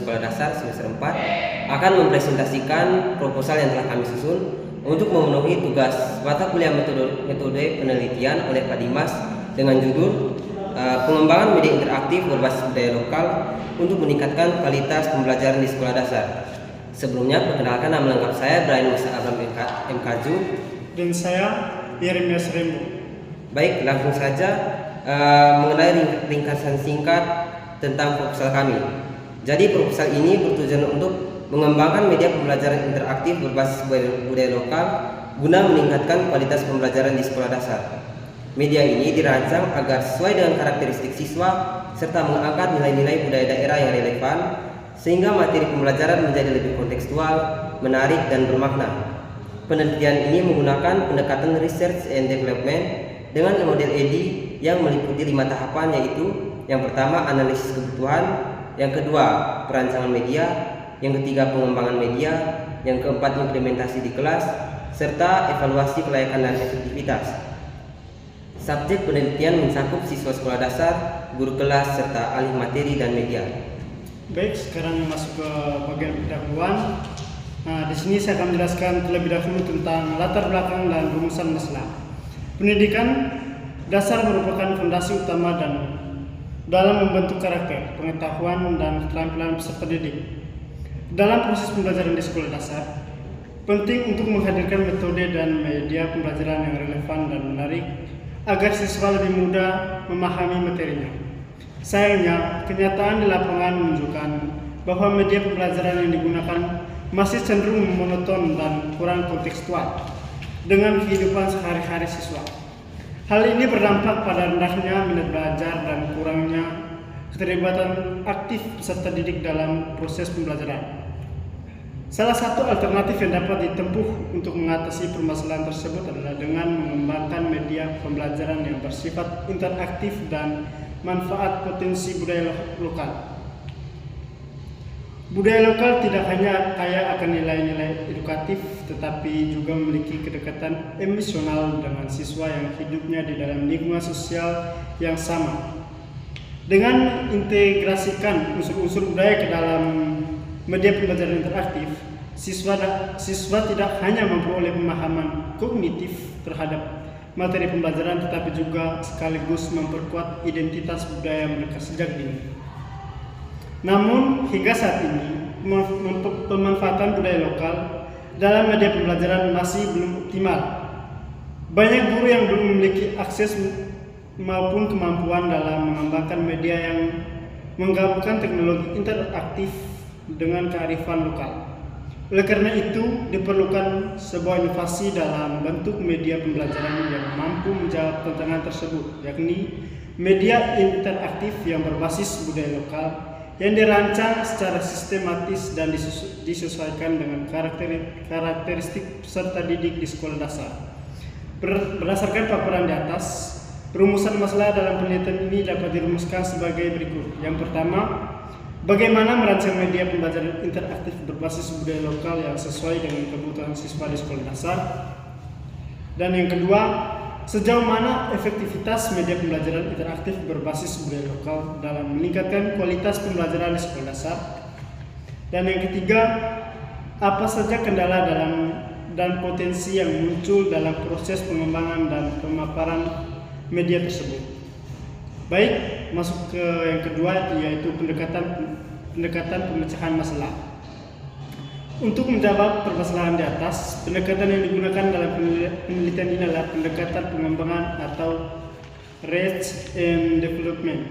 Sekolah Dasar semester 4 akan mempresentasikan proposal yang telah kami susun untuk memenuhi tugas mata kuliah metode penelitian oleh Pak Dimas dengan judul pengembangan media interaktif berbasis budaya lokal untuk meningkatkan kualitas pembelajaran di sekolah dasar. Sebelumnya, perkenalkan nama lengkap saya Brian Musa Abram MKju dan saya Yeremias Rembo. Baik, langsung saja mengenai ringkasan singkat tentang proposal kami. Jadi proposal ini bertujuan untuk mengembangkan media pembelajaran interaktif berbasis budaya lokal guna meningkatkan kualitas pembelajaran di sekolah dasar. Media ini dirancang agar sesuai dengan karakteristik siswa serta mengangkat nilai-nilai budaya daerah yang relevan sehingga materi pembelajaran menjadi lebih kontekstual, menarik, dan bermakna. Penelitian ini menggunakan pendekatan research and development dengan model EDI yang meliputi 5 tahapan, yaitu yang pertama analisis kebutuhan, yang kedua perancangan media, yang ketiga pengembangan media, yang keempat implementasi di kelas, serta evaluasi kelayakan dan efektivitas. Subjek penelitian mencakup siswa sekolah dasar, guru kelas, serta ahli materi dan media. Baik, sekarang masuk ke bagian pendahuluan. Di sini saya akan menjelaskan terlebih dahulu tentang latar belakang dan rumusan masalah. Pendidikan dasar merupakan fondasi utama dan dalam membentuk karakter, pengetahuan, dan keterampilan peserta didik. Dalam proses pembelajaran di sekolah dasar, penting untuk menghadirkan metode dan media pembelajaran yang relevan dan menarik agar siswa lebih mudah memahami materinya. Sayangnya, kenyataan di lapangan menunjukkan bahwa media pembelajaran yang digunakan masih cenderung monoton dan kurang kontekstual dengan kehidupan sehari-hari siswa. Hal ini berdampak pada rendahnya minat belajar dan kurangnya keterlibatan aktif peserta didik dalam proses pembelajaran. Salah satu alternatif yang dapat ditempuh untuk mengatasi permasalahan tersebut adalah dengan mengembangkan media pembelajaran yang bersifat interaktif dan manfaat potensi budaya lokal. Budaya lokal tidak hanya kaya akan nilai-nilai edukatif, tetapi juga memiliki kedekatan emosional dengan siswa yang hidupnya di dalam lingkungan sosial yang sama. Dengan integrasikan unsur-unsur budaya ke dalam media pembelajaran interaktif, siswa tidak hanya memperoleh pemahaman kognitif terhadap materi pembelajaran, tetapi juga sekaligus memperkuat identitas budaya mereka sejak dini. Namun, hingga saat ini, pemanfaatan budaya lokal dalam media pembelajaran masih belum optimal. Banyak guru yang belum memiliki akses maupun kemampuan dalam mengembangkan media yang menggabungkan teknologi interaktif dengan kearifan lokal. Oleh karena itu, diperlukan sebuah inovasi dalam bentuk media pembelajaran yang mampu menjawab tantangan tersebut, yakni media interaktif yang berbasis budaya lokal yang dirancang secara sistematis dan disesuaikan dengan karakteristik peserta didik di sekolah dasar. Berdasarkan paparan di atas, rumusan masalah dalam penelitian ini dapat dirumuskan sebagai berikut. Yang pertama, bagaimana merancang media pembelajaran interaktif berbasis budaya lokal yang sesuai dengan kebutuhan siswa di sekolah dasar. Dan yang kedua, sejauh mana efektivitas media pembelajaran interaktif berbasis budaya lokal dalam meningkatkan kualitas pembelajaran di sekolah dasar. Dan yang ketiga, apa saja kendala dan potensi yang muncul dalam proses pengembangan dan pemaparan media tersebut. Baik, masuk ke yang kedua, yaitu pendekatan pemecahan masalah. Untuk menjawab permasalahan di atas, pendekatan yang digunakan dalam penelitian ini adalah pendekatan pengembangan atau research and development.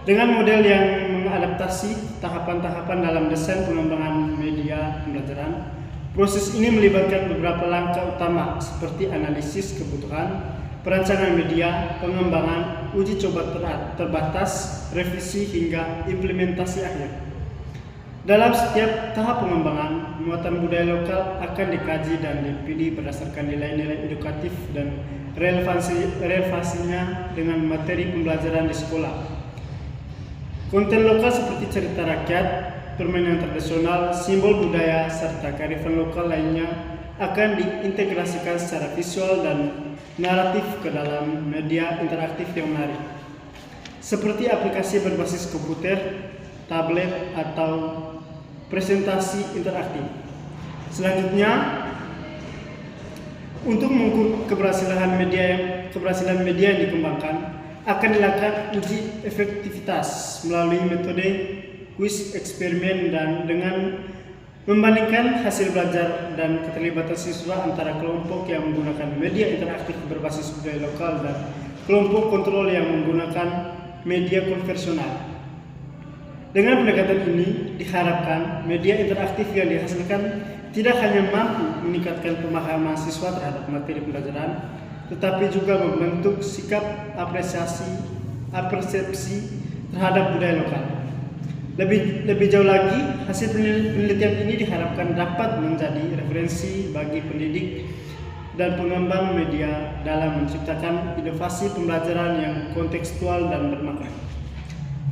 Dengan model yang mengadaptasi tahapan-tahapan dalam desain pengembangan media pembelajaran, proses ini melibatkan beberapa langkah utama seperti analisis kebutuhan, perancangan media, pengembangan, uji coba terbatas, revisi, hingga implementasi akhir. Dalam setiap tahap pengembangan, muatan budaya lokal akan dikaji dan dipilih berdasarkan nilai-nilai edukatif dan relevansinya dengan materi pembelajaran di sekolah. Konten lokal seperti cerita rakyat, permainan tradisional, simbol budaya, serta kearifan lokal lainnya akan diintegrasikan secara visual dan naratif ke dalam media interaktif yang menarik. Seperti aplikasi berbasis komputer, tablet, atau presentasi interaktif. Selanjutnya, untuk mengukur keberhasilan media yang dikembangkan, akan dilakukan uji efektivitas melalui metode kuis eksperimen dan dengan membandingkan hasil belajar dan keterlibatan siswa antara kelompok yang menggunakan media interaktif berbasis budaya lokal dan kelompok kontrol yang menggunakan media konvensional. Dengan pendekatan ini, diharapkan media interaktif yang dihasilkan tidak hanya mampu meningkatkan pemahaman siswa terhadap materi pembelajaran, tetapi juga membentuk sikap persepsi terhadap budaya lokal. Lebih jauh lagi, hasil penelitian ini diharapkan dapat menjadi referensi bagi pendidik dan pengembang media dalam menciptakan inovasi pembelajaran yang kontekstual dan bermakna.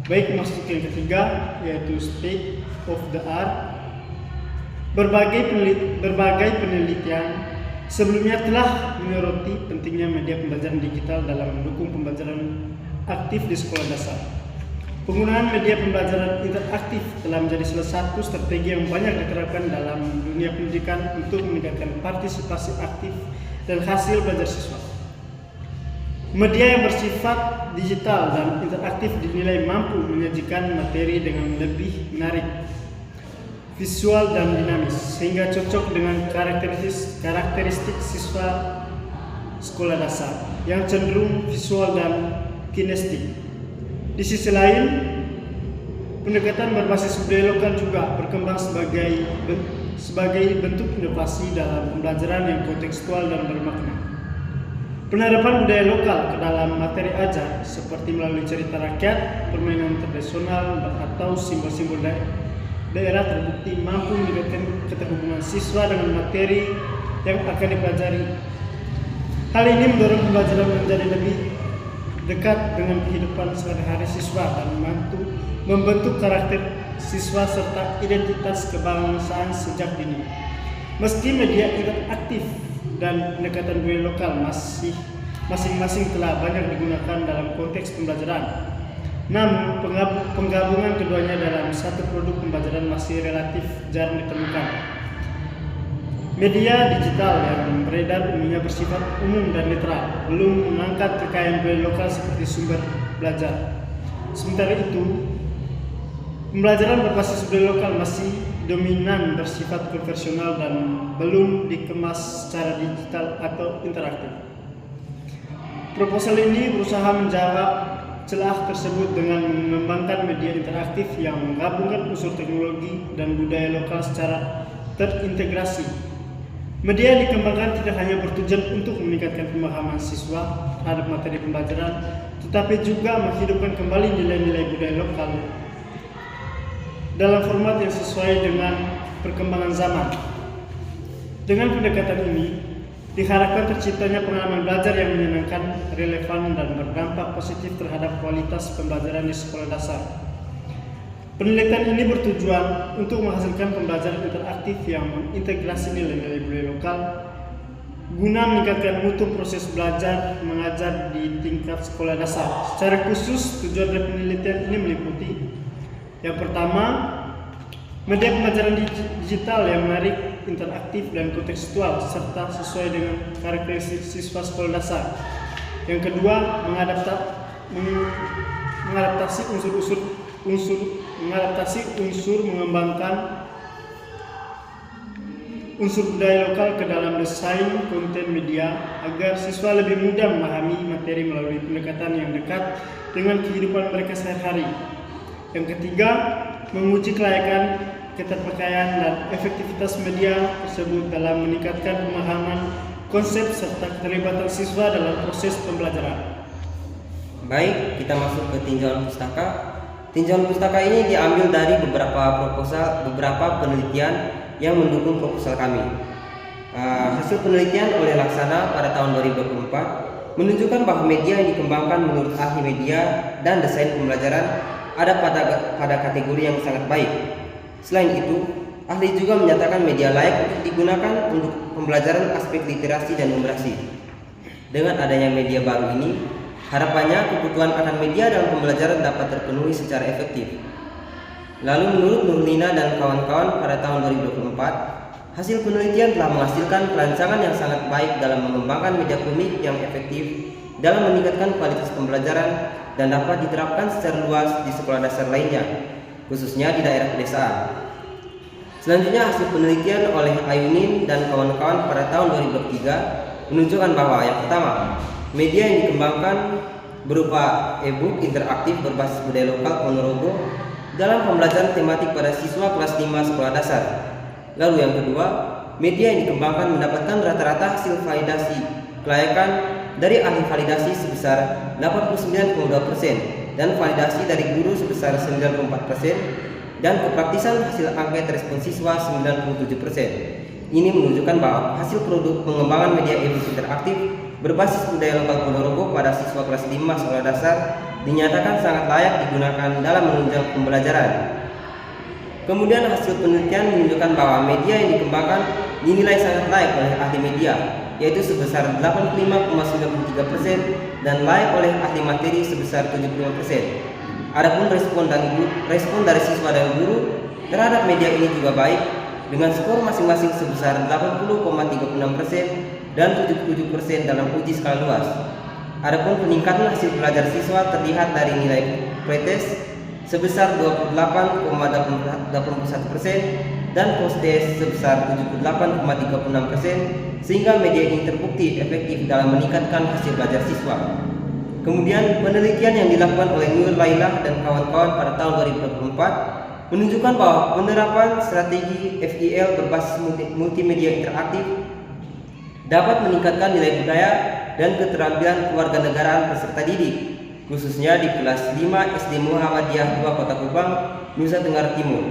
Baik, masuk yang ketiga, yaitu state of the art. Berbagai penelitian sebelumnya telah menyoroti pentingnya media pembelajaran digital dalam mendukung pembelajaran aktif di sekolah dasar. Penggunaan media pembelajaran interaktif telah menjadi salah satu strategi yang banyak diterapkan dalam dunia pendidikan untuk meningkatkan partisipasi aktif dan hasil belajar siswa. Media yang bersifat digital dan interaktif dinilai mampu menyajikan materi dengan lebih menarik, visual dan dinamis, sehingga cocok dengan karakteristik siswa sekolah dasar yang cenderung visual dan kinestik. Di sisi lain, pendekatan berbasis budaya lokal juga berkembang sebagai bentuk inovasi dalam pembelajaran yang kontekstual dan bermakna. Penerapan budaya lokal ke dalam materi ajar seperti melalui cerita rakyat, permainan tradisional, atau simbol-simbol daerah terbukti mampu meningkatkan keterhubungan siswa dengan materi yang akan dipelajari. Hal ini mendorong pembelajaran menjadi lebih dekat dengan kehidupan sehari-hari siswa dan membentuk karakter siswa serta identitas kebangsaan sejak dini. Meski media interaktif dan pendekatan budaya lokal masing-masing telah banyak digunakan dalam konteks pembelajaran, namun penggabungan keduanya dalam satu produk pembelajaran masih relatif jarang ditemukan. Media digital yang beredar umumnya bersifat umum dan netral, belum mengangkat kekayaan budaya lokal seperti sumber belajar. Sementara itu, pembelajaran berbasis budaya lokal masih dominan bersifat konvensional dan belum dikemas secara digital atau interaktif. Proposal ini berusaha menjawab celah tersebut dengan mengembangkan media interaktif yang menggabungkan unsur teknologi dan budaya lokal secara terintegrasi. Media yang dikembangkan tidak hanya bertujuan untuk meningkatkan pemahaman siswa terhadap materi pembelajaran, tetapi juga menghidupkan kembali nilai-nilai budaya lokal dalam format yang sesuai dengan perkembangan zaman. Dengan pendekatan ini, diharapkan terciptanya pengalaman belajar yang menyenangkan, relevan, dan berdampak positif terhadap kualitas pembelajaran di sekolah dasar. Penelitian ini bertujuan untuk menghasilkan pembelajaran interaktif yang mengintegrasi nilai-nilai budaya lokal guna meningkatkan mutu proses belajar mengajar di tingkat sekolah dasar. Secara khusus, tujuan dari penelitian ini meliputi: yang pertama, media pembelajaran digital yang menarik, interaktif, dan kontekstual serta sesuai dengan karakteristik siswa sekolah dasar. Yang kedua, mengadaptasi unsur mengembangkan unsur budaya lokal ke dalam desain konten media agar siswa lebih mudah memahami materi melalui pendekatan yang dekat dengan kehidupan mereka sehari-hari. Yang ketiga, menguji kelayakan, keterpakaian, dan efektivitas media tersebut dalam meningkatkan pemahaman konsep serta keterlibatan siswa dalam proses pembelajaran. Baik, kita masuk ke tinjauan pustaka. Tinjauan pustaka ini diambil dari beberapa penelitian yang mendukung proposal kami. Hasil penelitian oleh Laksana pada tahun 2024 menunjukkan bahwa media yang dikembangkan menurut ahli media dan desain pembelajaran ada pada kategori yang sangat baik. Selain itu, ahli juga menyatakan media layak untuk digunakan untuk pembelajaran aspek literasi dan numerasi. Dengan adanya media baru ini, harapannya kebutuhan akan media dalam pembelajaran dapat terpenuhi secara efektif. Lalu menurut Nurlina dan kawan-kawan pada tahun 2024, hasil penelitian telah menghasilkan perancangan yang sangat baik dalam mengembangkan media komik yang efektif dalam meningkatkan kualitas pembelajaran dan dapat diterapkan secara luas di sekolah dasar lainnya, khususnya di daerah pedesaan. Selanjutnya, hasil penelitian oleh Ayunin dan kawan-kawan pada tahun 2023 menunjukkan bahwa yang pertama, media yang dikembangkan berupa e-book interaktif berbasis budaya lokal Ponorogo dalam pembelajaran tematik pada siswa kelas 5 sekolah dasar. Lalu yang kedua, media yang dikembangkan mendapatkan rata-rata hasil validasi kelayakan dari ahli validasi sebesar 89,2% dan validasi dari guru sebesar 94% dan kepraktisan hasil angket respon siswa 97%. Ini menunjukkan bahwa hasil produk pengembangan media e-book interaktif berbasis budaya lokal Ponorogo pada siswa kelas 5 sekolah dasar dinyatakan sangat layak digunakan dalam menunjang pembelajaran. Kemudian hasil penelitian menunjukkan bahwa media yang dikembangkan dinilai sangat layak oleh ahli media, yaitu sebesar 85,93% dan layak oleh ahli materi sebesar 75%. Adapun respon dari siswa dan guru terhadap media ini juga baik, dengan skor masing-masing sebesar 80,36% dan 77% dalam uji skala luas. Adapun peningkatan hasil belajar siswa terlihat dari nilai pretest sebesar 28,81% dan post-test sebesar 78,36%, sehingga media ini terbukti efektif dalam meningkatkan hasil belajar siswa. Kemudian penelitian yang dilakukan oleh Nur Lailah dan kawan-kawan pada tahun 2024 menunjukkan bahwa penerapan strategi FIL berbasis multimedia interaktif dapat meningkatkan nilai budaya dan keterampilan kewarganegaraan peserta didik, khususnya di kelas 5 SD Muhammadiyah 2 Kota Kupang, Nusa Tenggara Timur.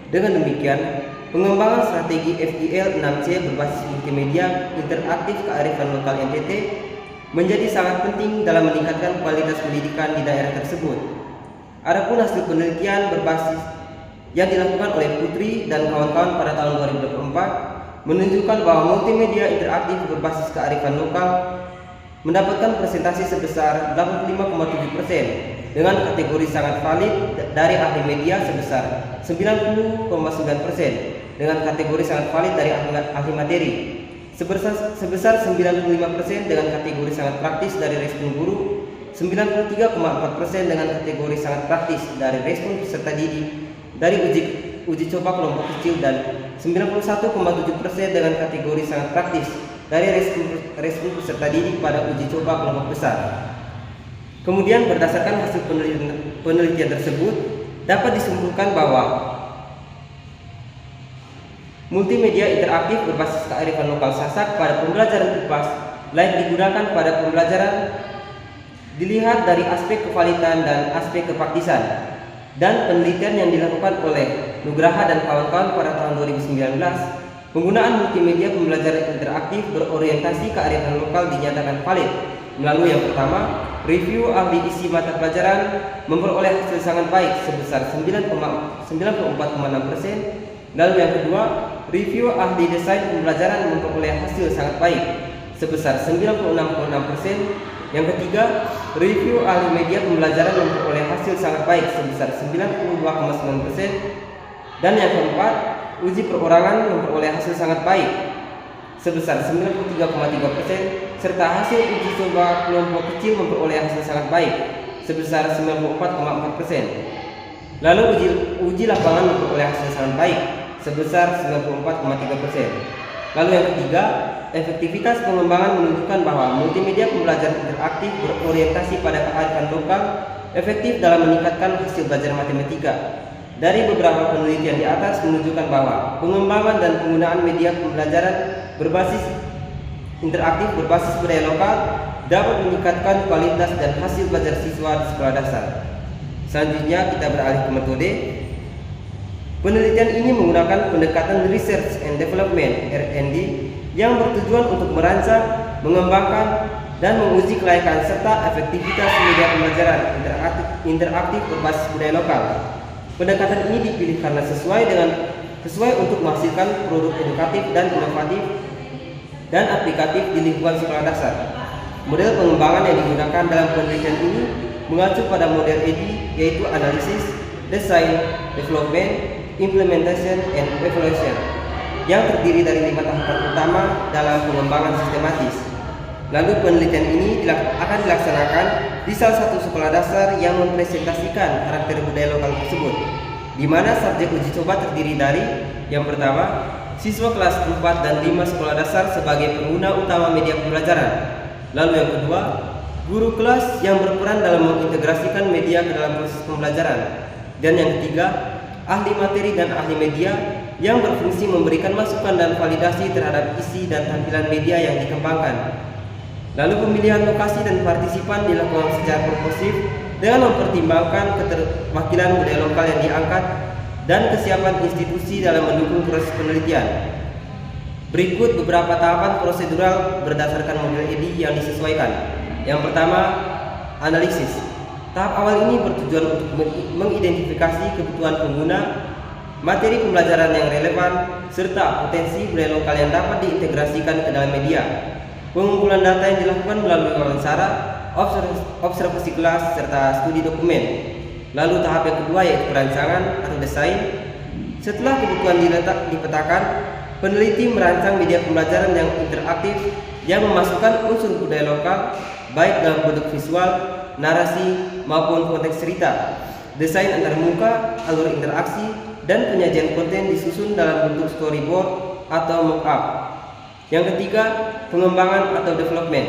Dengan demikian, pengembangan strategi FIL 6C berbasis multimedia interaktif kearifan lokal NTT menjadi sangat penting dalam meningkatkan kualitas pendidikan di daerah tersebut. Adapun hasil penelitian berbasis yang dilakukan oleh Putri dan kawan-kawan pada tahun 2024 menunjukkan bahwa multimedia interaktif berbasis kearifan lokal mendapatkan presentasi sebesar 85,7% dengan kategori sangat valid dari ahli media sebesar 90,9% dengan kategori sangat valid dari ahli materi sebesar 95% dengan kategori sangat praktis dari respon guru, 93,4% dengan kategori sangat praktis dari respon peserta didik dari uji coba kelompok kecil, dan 91,7% dengan kategori sangat praktis dari respon peserta didik pada uji coba kelompok besar. Kemudian berdasarkan hasil penelitian tersebut dapat disimpulkan bahwa multimedia interaktif berbasis kearifan lokal Sasak pada pembelajaran IPAS layak digunakan pada pembelajaran dilihat dari aspek kevalidan dan aspek kepraktisan. Dan penelitian yang dilakukan oleh Nugraha dan kawan-kawan pada tahun 2019, penggunaan multimedia pembelajaran interaktif berorientasi kearifan lokal dinyatakan valid melalui yang pertama, review ahli isi mata pelajaran memperoleh hasil sangat baik sebesar 94,6%. Lalu yang kedua, review ahli desain pembelajaran memperoleh hasil sangat baik sebesar 96,6%. Yang ketiga, review ahli media pembelajaran memperoleh hasil sangat baik sebesar 92,9%. Dan yang keempat, uji perorangan memperoleh hasil sangat baik sebesar 93,3%, serta hasil uji coba kelompok kecil memperoleh hasil sangat baik sebesar 94,4%. Lalu uji lapangan memperoleh hasil sangat baik sebesar 94,3%. Lalu yang ketiga, efektivitas pengembangan menunjukkan bahwa multimedia pembelajaran interaktif berorientasi pada kearifan lokal efektif dalam meningkatkan hasil belajar matematika. Dari beberapa penelitian di atas menunjukkan bahwa pengembangan dan penggunaan media pembelajaran berbasis interaktif berbasis budaya lokal dapat meningkatkan kualitas dan hasil belajar siswa di sekolah dasar. Selanjutnya kita beralih ke metode. Penelitian ini menggunakan pendekatan Research and Development (R&D) yang bertujuan untuk merancang, mengembangkan, dan menguji kelayakan serta efektivitas media pembelajaran interaktif berbasis budaya lokal. Pendekatan ini dipilih karena sesuai untuk menghasilkan produk edukatif dan inovatif dan aplikatif di lingkungan sekolah dasar. Model pengembangan yang digunakan dalam penelitian ini mengacu pada model EDI, yaitu analisis, design, development, implementation, and evaluation, yang terdiri dari 5 tahapan utama dalam pengembangan sistematis. Lalu penelitian ini akan dilaksanakan di salah satu sekolah dasar yang mempresentasikan karakter budaya lokal tersebut, di mana subjek uji coba terdiri dari yang pertama, siswa kelas 4 dan 5 sekolah dasar sebagai pengguna utama media pembelajaran. Lalu yang kedua, guru kelas yang berperan dalam mengintegrasikan media ke dalam proses pembelajaran. Dan yang ketiga, ahli materi dan ahli media yang berfungsi memberikan masukan dan validasi terhadap isi dan tampilan media yang dikembangkan. Lalu pemilihan lokasi dan partisipan dilakukan secara proportif dengan mempertimbangkan keterwakilan budaya lokal yang diangkat dan kesiapan institusi dalam mendukung proses penelitian. Berikut beberapa tahapan prosedural berdasarkan model EDI yang disesuaikan. Yang pertama, analisis. Tahap awal ini bertujuan untuk mengidentifikasi kebutuhan pengguna, materi pembelajaran yang relevan, serta potensi budaya lokal yang dapat diintegrasikan ke dalam media. Pengumpulan data yang dilakukan melalui wawancara, observasi kelas, serta studi dokumen. Lalu tahap yang kedua yaitu perancangan atau desain. Setelah kebutuhan dipetakan, peneliti merancang media pembelajaran yang interaktif yang memasukkan unsur budaya lokal baik dalam bentuk visual, narasi, maupun konteks cerita. Desain antarmuka, alur interaksi, dan penyajian konten disusun dalam bentuk storyboard atau mock-up. Yang ketiga, pengembangan atau development.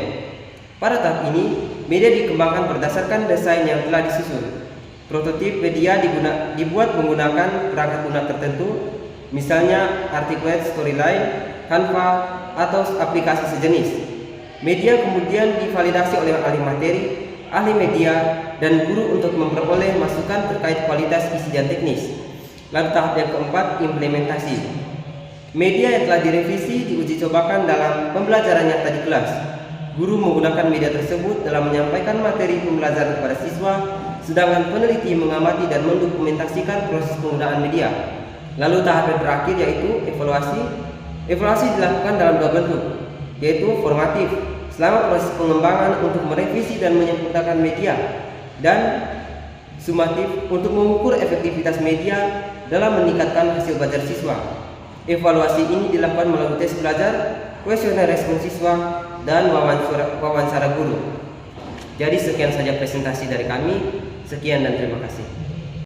Pada tahap ini, media dikembangkan berdasarkan desain yang telah disusun. Prototip media dibuat menggunakan perangkat lunak tertentu, misalnya Articulate Storyline, Canva, atau aplikasi sejenis. Media kemudian divalidasi oleh ahli materi, ahli media, dan guru untuk memperoleh masukan terkait kualitas isi dan teknis. Lalu tahap yang keempat, implementasi. Media yang telah direvisi diuji cobakan dalam pembelajaran nyata di kelas. Guru menggunakan media tersebut dalam menyampaikan materi pembelajaran kepada siswa, sedangkan peneliti mengamati dan mendokumentasikan proses penggunaan media. Lalu tahap yang terakhir yaitu evaluasi. Evaluasi dilakukan dalam dua bentuk, yaitu formatif selama proses pengembangan untuk merevisi dan menyempurnakan media, dan sumatif untuk mengukur efektivitas media dalam meningkatkan hasil belajar siswa. Evaluasi ini dilakukan melalui tes belajar, kuesioner respon siswa, dan wawancara guru. Jadi sekian saja presentasi dari kami. Sekian dan terima kasih.